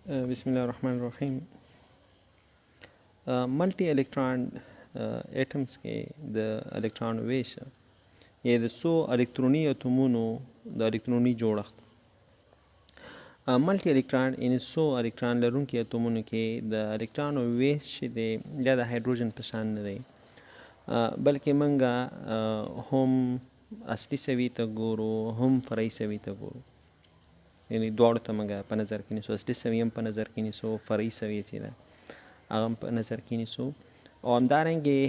بسم الله الرحمن الرحیم. ملټي الکترون اټمز کې د الکترون ویش یا د څو الکتروني اتومونو د الکتروني جوړښت. ملټي الکترون ان څو الکترون لرونکي اتومونو کې د الکترون ویش چې دی دا د هایدروجن په شان نه دی، بلکې موږ هم اصلي سوي ته ګورو هم فرعي سوي ته ګورو، یعنی دواړو ته موږ په نظر کې نیسو. اصلي سوي هم په نظر کې نیسو، فرعي سوي چې ده هغه هم په نظر کې نیسو، او همدارنګې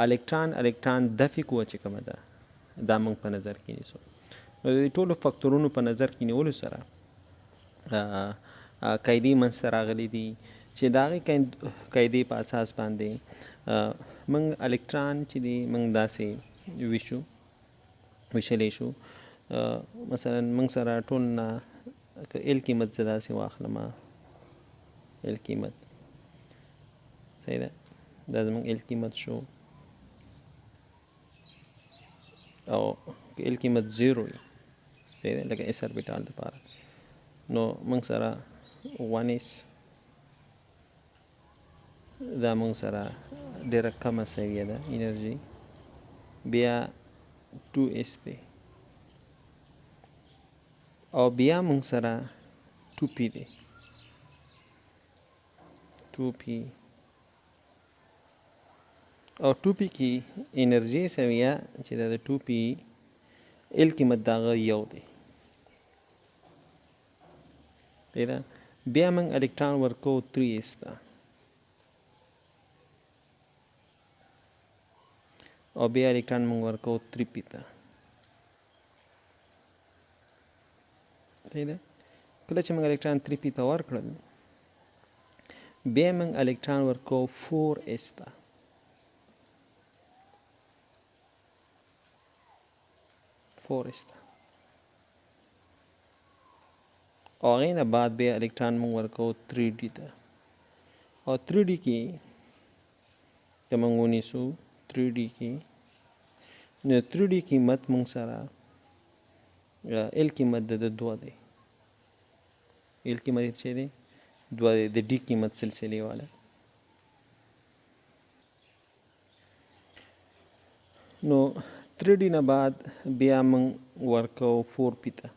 الکترون دفع قوه چې کومه ده دا موږ په نظر کې نیسو. نو د دې ټولو فکتورونو په نظر کې نیولو سره قاعدې منځته راغلي دي چې د هغې قاعدې په اساس باندې موږ الکترون چې دی موږ داسې ویشلی شو. مثلا موږ سره ټول نه که ال قیمت زه داسې واخلم، ال قیمت صحیح ده، دا زموږ ال قیمت شو، او که ال قیمت 0 وي صحیح ده لکه اس اربیټال دپاره، نو موږ سره 1s دا موږ سره ډېره کمه سویه ده انرژي، بیا 2s دی، او بیا موږ سره 2p دی، 2p او 2p کې انرژي سویه چې دا د 2p ال قیمت د هغه 1 دی. بیا موږ الکترون ورکو 3s ته، او بیا الکترون موږ ورکو 3p ته. صحیح ده، کله چې موږ الکترون 3p ته ورکړل، بیا موږ الکترون ورکو 4s ته، او هغې نه بعد بیا الکترون موږ ورکو 3d ته، او 3d کې که موږ ونیسو 3d کې، نو 3d قیمت موږ سره ال قیمت د 2 دی، ال قیمت چې دی 2 دی، د ډي قیمت سلسلې والا. نو 3d نه بعد بیا موږ ورکو 4p ته،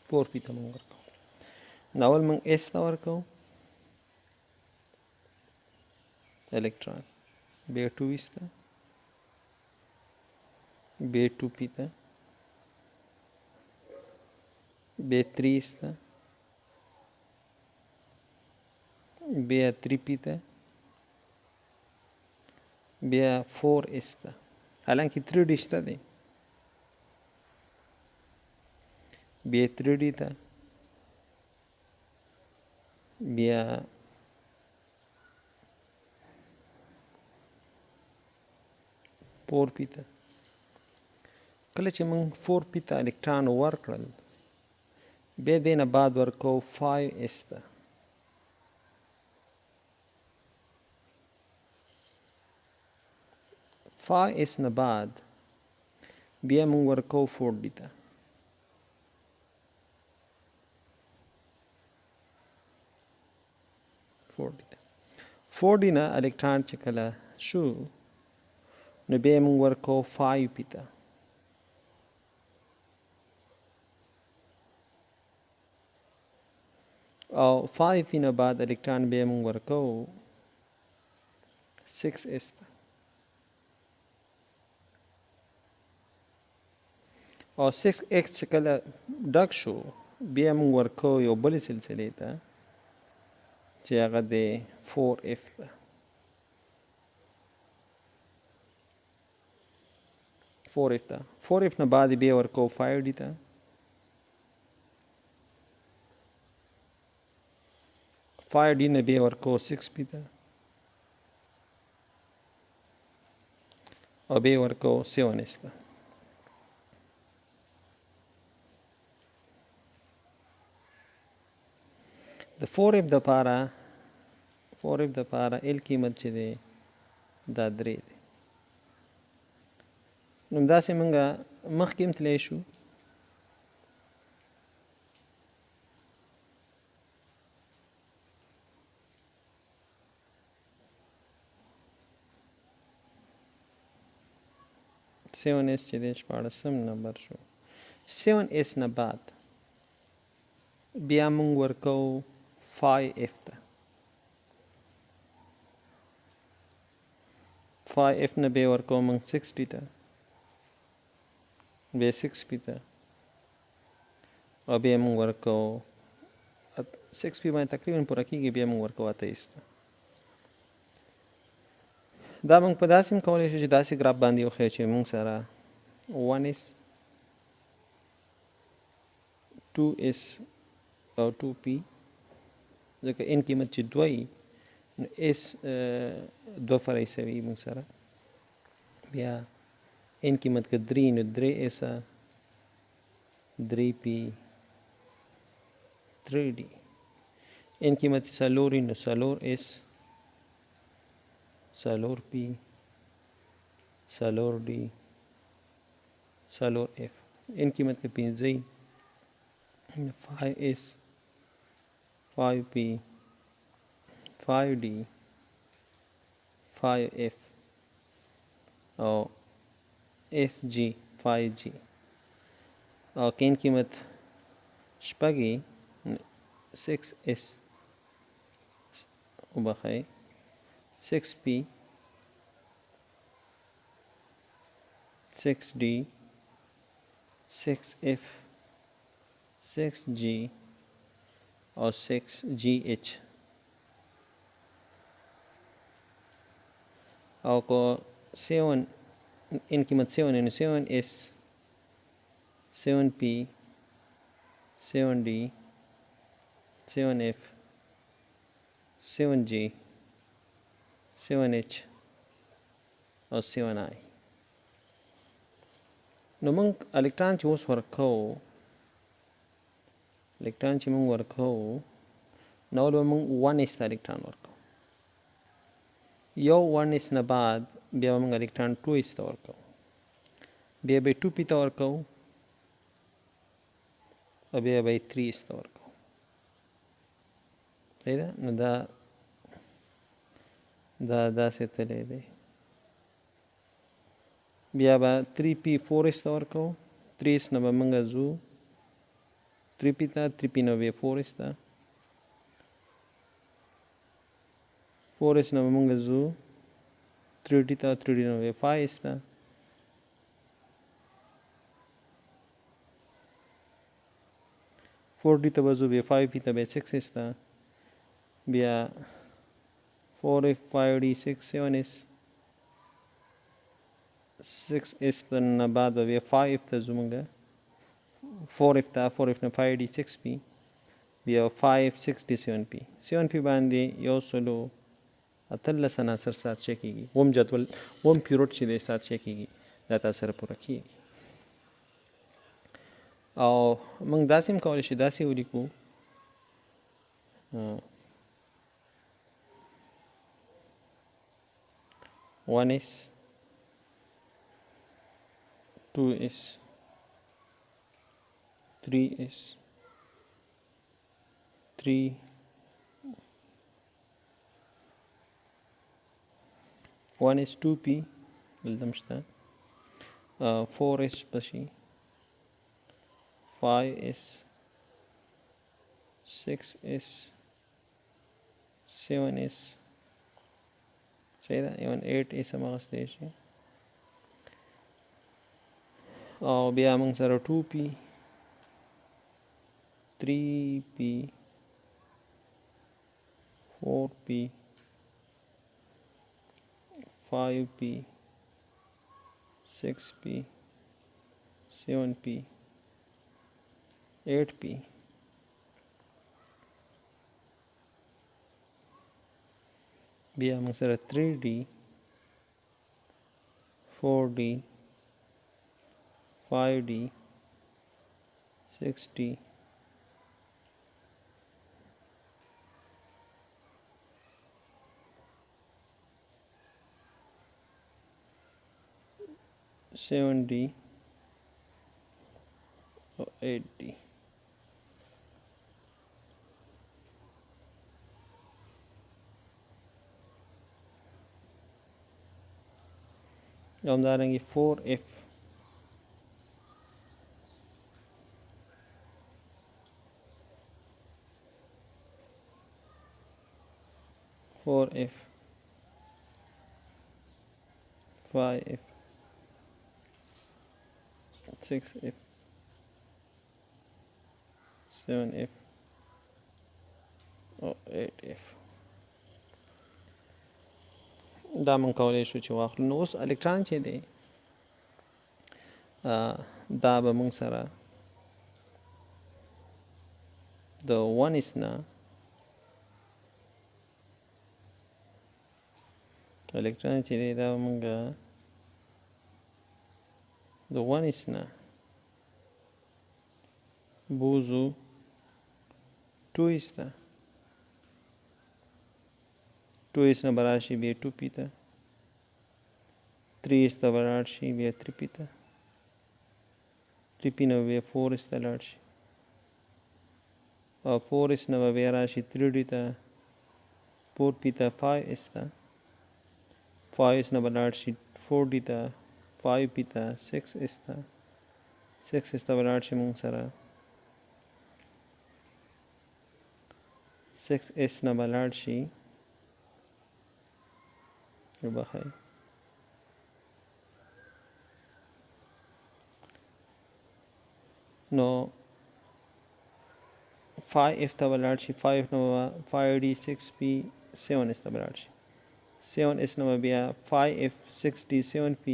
4p ته موږ ورکو. نو اول موږ s ته ورکو الکترون، بیا 2s ته، بیا 2p ته، بیا 3s ته، بیا 3p ته، بیا 4s ته، حالانکه 3d شته دی، بیا 3d ته، بیا 4p ته. کله چې موږ 4p ته الکترون ورکړل، بیا دې نه بعد ورکو 5s ته، 5s نه بعد بیا موږ ورکو 4d ته، 4d نه الکترون چې کله شو، نو بیا موږ ورکو 5p ته، او 5p نه بعد الکترون بیا موږ ورکو 6s ته، او 6x چې کله ډک شو، بیا موږ ورکو یو بلې سلسلې ته چې هغه د 4f ده، 4f ته. 4f نه بعد بیا ورکو 5d ته، 5d نه بیا ورکو 6p ته، او بیا ورکو 7s ته. د 4f دپاره ال قیمت چې دی دا 3 دی، نو داسې مونږه مخکې هم تللی شو. سیون ایس چې دی 14 نمبر شو. 7s نه بعد بیا مونږ ورکو 5f ته. 5f نه بیا ورکو مونږ 60 ته، بیا 6p ته، او بیا مونږ ورکو 6p باندې تقریبا پوره کېږي، بیا مونږ ورکو 28 ته. دا مونږ په داسې هم کولی شو چې داسې ګراف باندې وښیو چې مونږ سره 1s 2s او 2p، ځکه n قیمت چې 2 وي نو s 2 فرعي سوي مونږ سره. بیا n قیمت که 3 نو 3s 3p 3d. n قیمت 4 نو 4s 4p 4d 4f. n قیمت که 5 5s 5p 5d 5f او fg 5g. او که n قیمت 6 6s وبخښئ 6p 6d 6f 6g or 6gh. او کو 7 n قیمت 7 ہے 7s 7p 7d 7f 7g 7h او 7i. نو موږ الکترون چې اوس ورکو، الکترون چې موږ ورکو نو به موږ 1s ته الکترون ورکو. یو 1s نه بعد بیا به موږ الکترون 2s ته ورکو، بیا به 2p ته ورکو، او بیا به 3s ته ورکو. صحیح ده؟ نو دا داسې تللی دی. بیا به 3p 4s ته ورکو، 3s نه به موږ ځو 3p ته، 3p نه بیا 4s ته، 4s نه به موږ ځو 3d ته، 3d نه بیا 5s ته، 4d ته به ځو بیا 5p ته، بیا 6s ته، بیا 4f 5d 6 7s 6s ته نه بعد به بیا 5f ته ځو موږ 4f ته، 4f نه 5d 6p بیا 5 6d 7p. 7p باندې 113 عناصر ساتشی کېږي. اوم جدول اوم پیریوډ چې دی ساتشی کېږي دا تاسو سره پوره کېږي. او موږ داسې هم کولی شو داسې ولیکو 1s 2s 3s 3 1s 2p دلته شته 4s پشي 5s 6s 7s صحیح ده، even 8s هم اخیستی شي. او بیا موږ سره 2p 3p 4p 5p 6p 7p 8p. بیا موږ سره 3d 4d 5d 6d 7 7D او 8D. همدارنګه 4F 4F 5F 6F 7F او 8F. دا من کولای شو چې واخلو. نو اوس الکترون چې دی دا به موږ سره د 1s نه الکترون چې دی دا به موږ د 1s نه بوزو 2s ته 2s نه برابر شي بیا 2p ته 3s ته برابر شي بیا 3p ته 3p نه بیا 4s ته لاړ شي او 4s نه بیا راشي 3d ته 4p ته 5s ته 5s نه برابر شي 4d ته 5p ته 6s ته 6s ته برابر شي موږ سره 6s نه برابر شي بخیر نو 5F ته برابر شي 5 نو 5D 6P 7s ته برابر شي 7s نو بیا 5F 6D 7P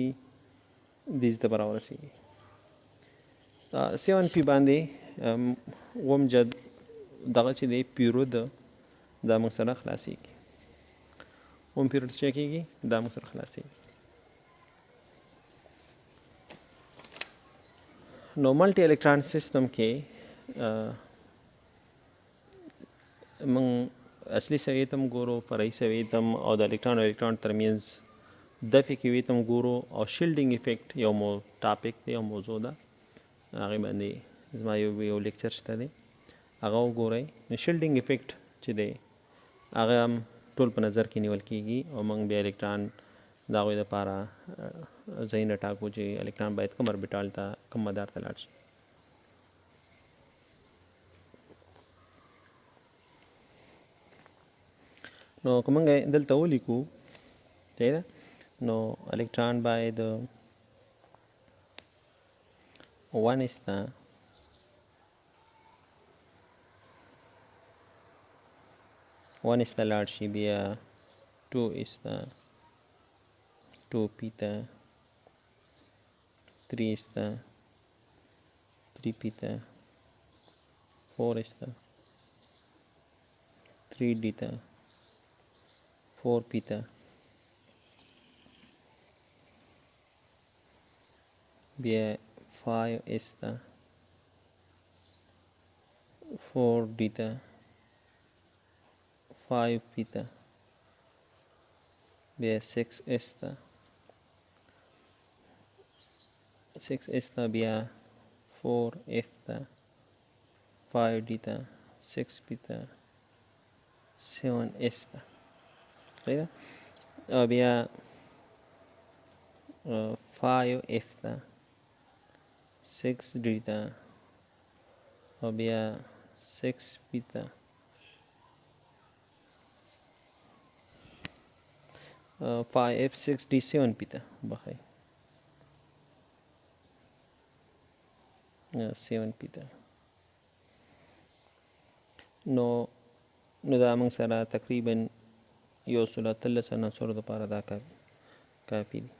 دیز ته برابر شي 7P باندې وم جد دغه چې دی پیرود دا موږ سره خلاصیږي وم پیرود چې کېږي دا موږ سره خلاصیږي نو ملټي الکترون سیستم کې موږ اصلي سویې ته هم ګورو فرعي سویې ته هم او د الکترون ترمنځ دفع کوي ته هم ګورو او شیلډینګ افیکټ یو ټاپک دی یو موضوع ده هغې باندې زما یو لیکچر شته دی هغه وګورئ نو شیلډینګ افیکټ چې دی هغه هم ټول په نظر کې نیول کېږي او موږ بیا الکترون د هغوی دپاره ځایونه ټاکو چې الکترون باید کوم اربیټال ته کوم مدار ته لاړ شي نو که موږ دلته ولیکو صحیح ده نو الکترون باید 1s ته 1s ته لاړ شي بیا 2s ته 2p ته 3s ته 3p ته 4s ته 3d ته 4p ته بیا 5s ته 4d ته 5p ته بیا 6s ته 6s ته بیا 4f ته 5d ته 6p ته 7s ته صحیح ده او بیا 5f ته 6d ته او بیا 6p ته 5f 6d 7p ته بخیر 7p ته نو دا موږ سره تقریبا یو سل اتلس عناصرو دپاره دا کافي دي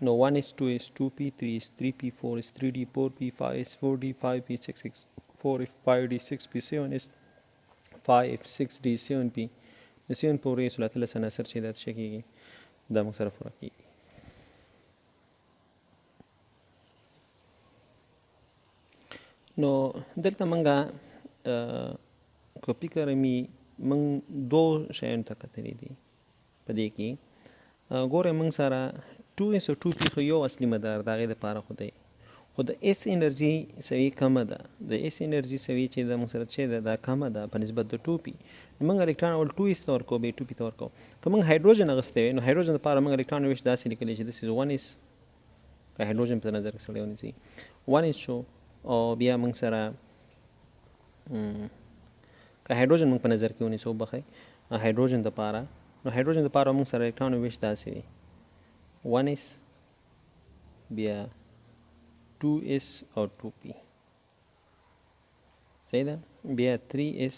نو 1s 2s 2p 3s 3p 4s 3d 4p 5s 4d 5p 6s 4f 5d 6p 7s 5f 6d 7p د 7 پورې یو سل اتلس عناصر چې دا څه کېږي دا موږ سره پوره کېږي نو دلته موږ کپي کرمي موږ دو شیانو ته کتلي دي په دې کې ګورئ موږ سره 2s او 2p خو یو اصلي مدار د هغې دپاره خو دی خو د اس انرژي سوي کمه ده د اس انرژي سوي چې د موږ سره چې ده دا کمه ده په نسبت د 2p نو موږ الکترون اول 2s ته ورکوو بیا 2p ته ورکوو که موږ هایدروجن اخیستی وی نو هایدروجن دپاره موږ الکترون ویش داسې لیکلی چې دس از 1s که هایدروجن په نظر کې سړی ونیسي 1s شو او بیا موږ سره که هایدروجن موږ په نظر کې ونیسو بخی هایدروجن دپاره نو هایدروجن دپاره موږ سره الکترون ویش داسې وي 1s بیا 2s او 2p صحیح ده بیا 3s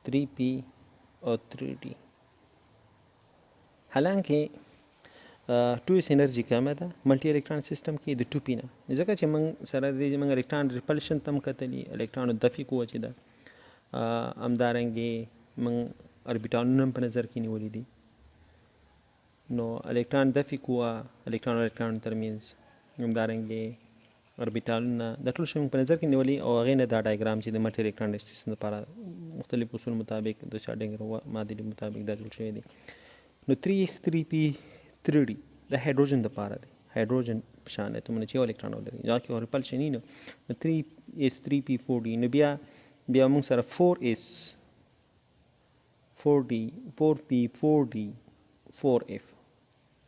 3p او 3d حالانکه 2s انرژي کمه ده ملټي الکترون سیستم کې د 2p نه ځکه چې موږ سره د موږ الکترون ریپلشن تم کتلی الکترون دفع قوه چې ده همدارنګې موږ اربیټالونه هم په نظر کې نیولي دي نو الکترون دفع قوه الکترون ترمنځ همدارنګې اربیټالونه دا ټول شی موږ په نظر کې نیولي او هغې نه دا ډایګرام چې د ملټي الکترون سیستم لپاره مختلف اصول مطابق د شارډینګر معادلې مطابق دا جوړ شوی دی نو 3s 3p 3d د هایدروجن دپاره دی هایدروجن په شان اتومونه چې یو الکترون ولري دا کې ریپلشن وي نو 3s 3p 4d نو بیا موږ سره 4s 4d 4p 4d 4f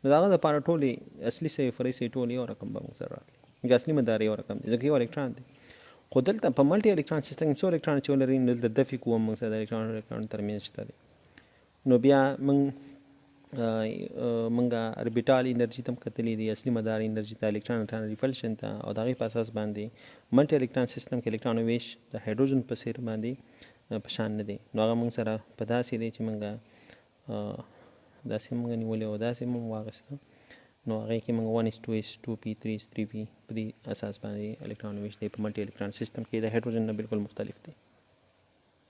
نو د هغه دپاره ټولې اصلي سوي فرعي سوي ټول یو رقم به موږ سره راتلي لکه اصلي مدار یو رقم دی ځکه یو الکترون دی خو دلته په ملټي الکترون سیستم کې څو الکترون چې ولري نو د دفع قوه موږ سره د الکترون ترمنځ شته دی نو بیا موږ اربیټال انرژي ته هم کتلي دي اصلي مدار انرژي ته الکترون ریپلشن ته او د هغې په اساس باندې ملټي الکترون سیستم کې الکترون ویش د هایدروجن په څیر باندې په شان نه دی نو هغه موږ سره په داسې دی چې موږ داسې موږ نیولې او داسې موږ واخیسته نو هغې کې موږ 1s 2s 2p 3s 3p په دې اساس باندې الکترون ویش دی په ملټي الکترون سیستم کې د هایدروجن نه بالکل مختلف دی